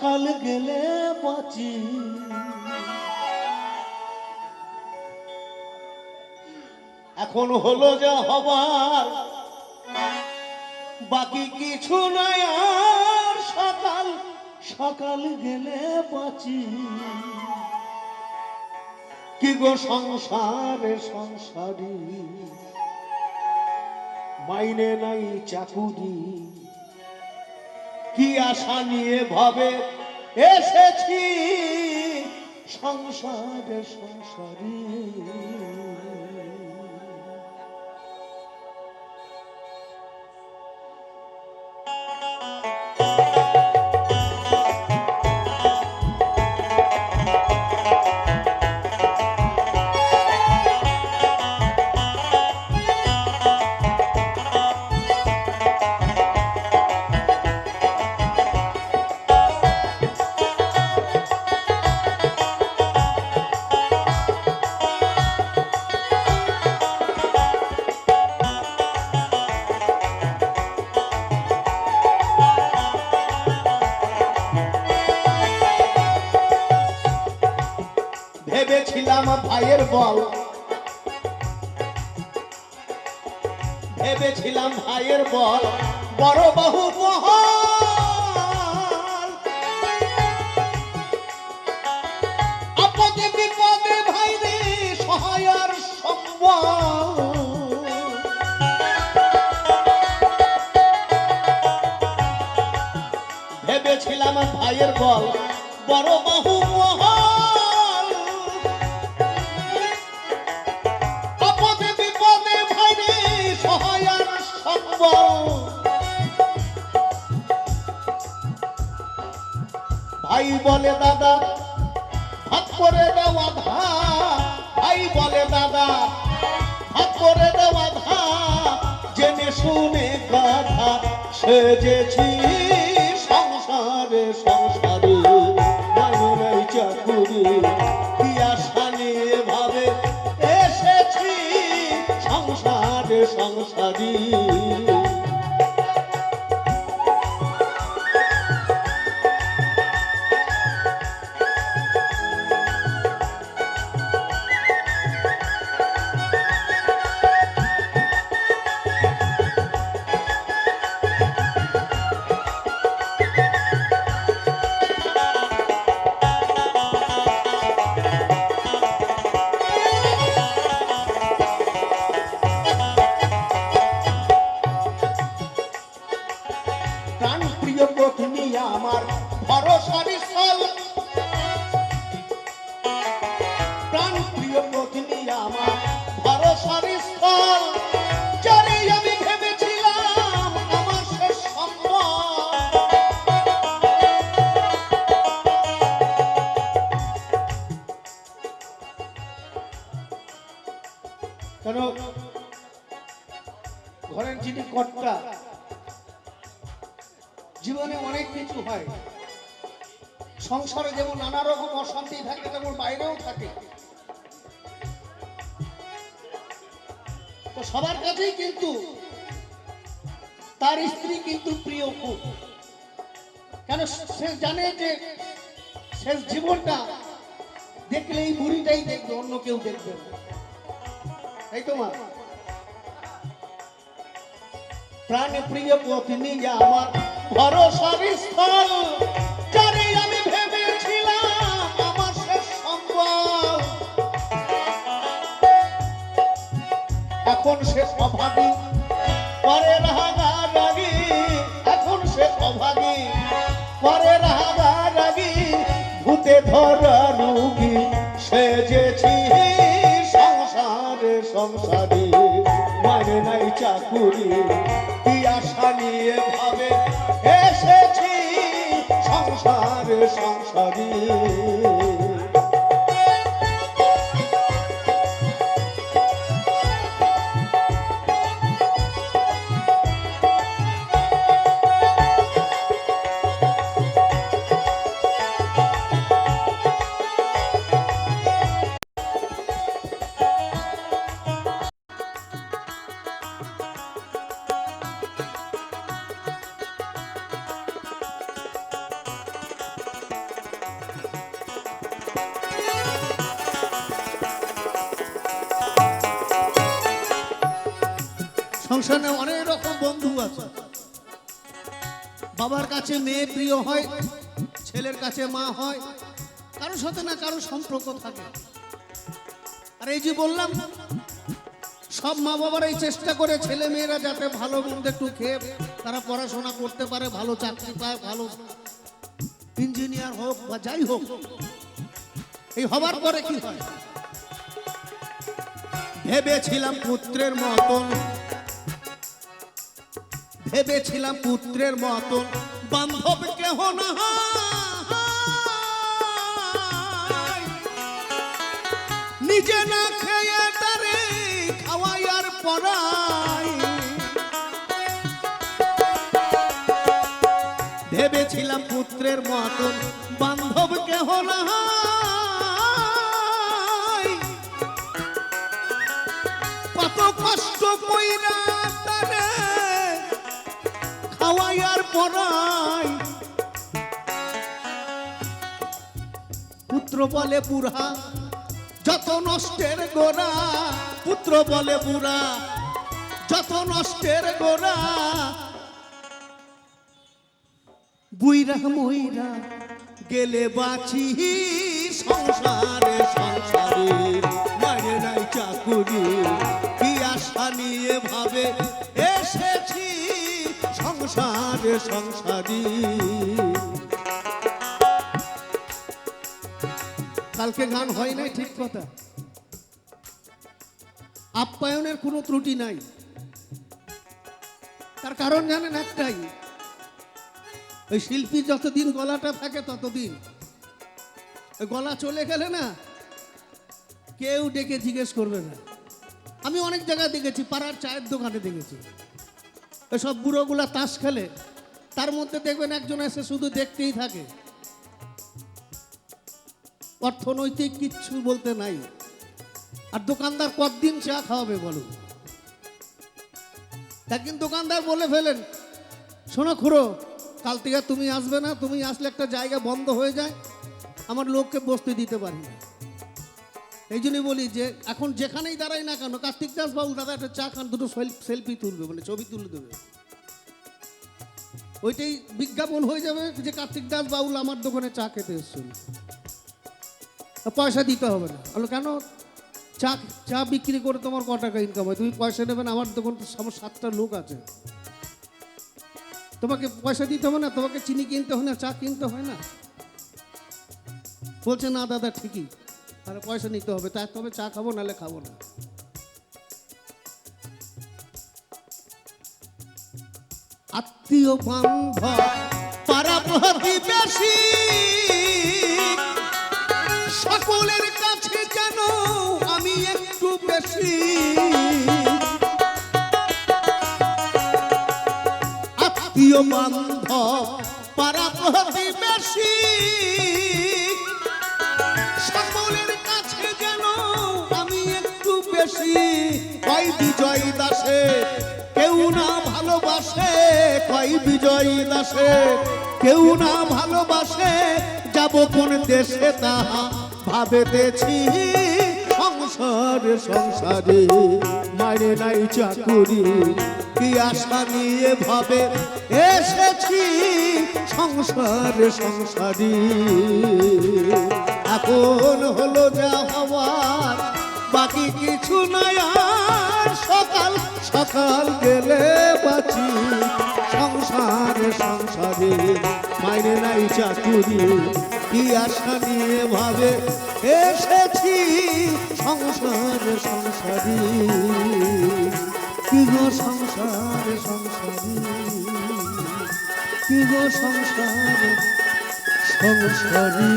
কাল গেলে বাঁচি এখন হলো যা হবার বাকি কিছু নাই আর সকাল সকাল গেলে বাঁচি কি গো সংসারে সংসারী মাইনে নাই চাকুরি কি আশা নিয়ে ভাবে এসেছি সংসারে সংসারী ভেবেছিলাম ভাইয়ের বল ভেবেছিলাম ভাইয়ের বল বড় বাহু মহল আপদে বিপদে ভাইরে সহায়ের সম্বল ভেবেছিলাম ভাইয়ের বল বড় বাহু মহল ভাই বলে দাদা ভাগ করে দেওয়া ধা ভাই বলে দাদা ভাগ করে দেওয়া ধা জেনে শুনে কথা সেজেছি সংসারে সংসারে মাইনে চাকুরি কি আশা নিয়ে ভাবে এসেছি সংসারে সংসারী আমার ভরসার স্থল প্রাণ প্রিয় পত্নী আমার ভরসার স্থল যারে আমি ভেবেছিলাম আমার শেষ সম্বল কেন ঘরের যিনি কর্তা জীবনে অনেক কিছু হয় সংসারে যেমন নানা রকম অশান্তি থাকে তেমন বাইরেও থাকে তো সবার কাছেই কিন্তু তার স্ত্রী কিন্তু প্রিয় খুব কেন সে জানে যে শেষ জীবনটা দেখলে এই বুড়িটাই দেখবে অন্য কেউ দেখবে না এই তো মা প্রাণ প্রিয় পত্নী আমার ভরসার স্থল যারে আমি ভেবেছিলাম আমার শেষ সম্বল এখন সে অভাগী পরে রাগারাগি এখন সে অভাগী পরে রাগারাগি ভূতে ধরা রুগী সেজেছি সংসারে সংসারী মানে নাই চাকুরি কি আশা নিয়ে ভাবে এসেছি সংসারে সংসারী সংসারে অনেক রকম বন্ধু আছে। বাবার কাছে মেয়ে প্রিয় হয়, ছেলের কাছে মা হয়, কারোর সাথে না কারো সম্পর্ক থাকে। আর এই যে বললাম, সব মা বাবারাই চেষ্টা করে ছেলে মেয়েরা যাতে ভালো মন্দ একটু খেয়ে তারা পড়াশোনা করতে পারে, ভালো চাকরি পায়, ভালো ইঞ্জিনিয়ার হোক বা যাই হোক। এই হবার পরে কি হয়? ভেবেছিলাম পুত্রের মতন, ভেবেছিলাম পুত্রের মতন বান্ধব কেহ না, নিজে না খেয়ে তারে খাওয়াই আর পড়াই। ভেবেছিলাম পুত্রের মতন বান্ধব কেহ না, কত কষ্ট কইরা তারে খাওয়াই আর পড়াই। পুত্র বলে বুড়া যত নষ্টের গোড়া, পুত্র বলে বুড়া যত নষ্টের গোড়া, বুইরা মইরা গেলে বাঁচি সংসারে সংসারে, মারে নাই চাকুরি কি আশা নিয়ে ভাবে এসেছি সংসারে সংসারী। কালকে গান হয় নাই, ঠিক কথা, আপ্যায়নের কোনো ত্রুটি নাই। তার কারণ জানেন একটাই, ওই শিল্পীর যতদিন গলাটা থাকে ততদিন, ওই গলা চলে গেলে না কেউ ডেকে জিজ্ঞেস করবে না। আমি অনেক জায়গায় দেখেছি, পাড়ার চায়ের দোকানে দেখেছি, ওই সব বুড়োগুলা তাস খেলে, তার মধ্যে দেখবেন একজন এসে শুধু দেখতেই থাকে, অর্থনৈতিক কিচ্ছু বলতে নাই। আর দোকানদার কতদিন চা খাওয়াবে বলুন? একদিন দোকানদার বলে ফেলেন, শোনো খুড়ো, কাল থেকে তুমি আসবে না, তুমি আসলে একটা জায়গা বন্ধ হয়ে যায়, আমার লোককে বসতে দিতে পারি না। এই জন্যই বলি যে এখন যেখানেই দাঁড়াই না কেন, কার্তিক দাস বাবু দাদা একটা চা খান, দুটো সেলফি তুলবে, মানে ছবি তুলে দেবে, ওইটাই বিজ্ঞাপন হয়ে যাবে যে কার্তিক দাস বাউল আমার দোকানে চা খেতে এসেছিল। পয়সা দিতে হবে না। বলো কেন? চা চা বিক্রি করে তোমার ক টাকা ইনকাম হয়, তুমি পয়সা নেবে না? আমার দোকান আমার 7টা লোক আছে, তোমাকে পয়সা দিতে হবে না, তোমাকে চিনি কিনতে হয় না, চা কিনতে হয় না। বলছে না দাদা ঠিকই, তাহলে পয়সা নিতে হবে, তাই তবে চা খাবো, নাহলে খাবো না। আত্মীয় বান্ধব পাড়া প্রতিবেশী সকলের কাছে যেন আমি একটু বেশি, আত্মীয় বান্ধব পাড়া প্রতিবেশী সকলের কাছে যেন আমি একটু বেশি। কয় বিজয় দাসে কেউ না ভালোবাসে, কয় বিজয় দাসে কেউ না ভালোবাসে, যাব কোন দেশে তাহা ভাবেতেছি সংসারে সংসারে, মারে নাই চাকুরি কি আশা নিয়ে ভাবে এসেছি সংসারে সংসারী। এখন হলো যা হওয়ার বাকি কিছু নাই আর, সকাল সকাল গেলে বাঁচি সংসারে সংসারে, মাইনে নাই চাকুরি কি আশা নিয়ে ভাবে এসেছি সংসারে সংসারী। কি গো সংসারে সংসারী, কি গো সংসারে সংসারী।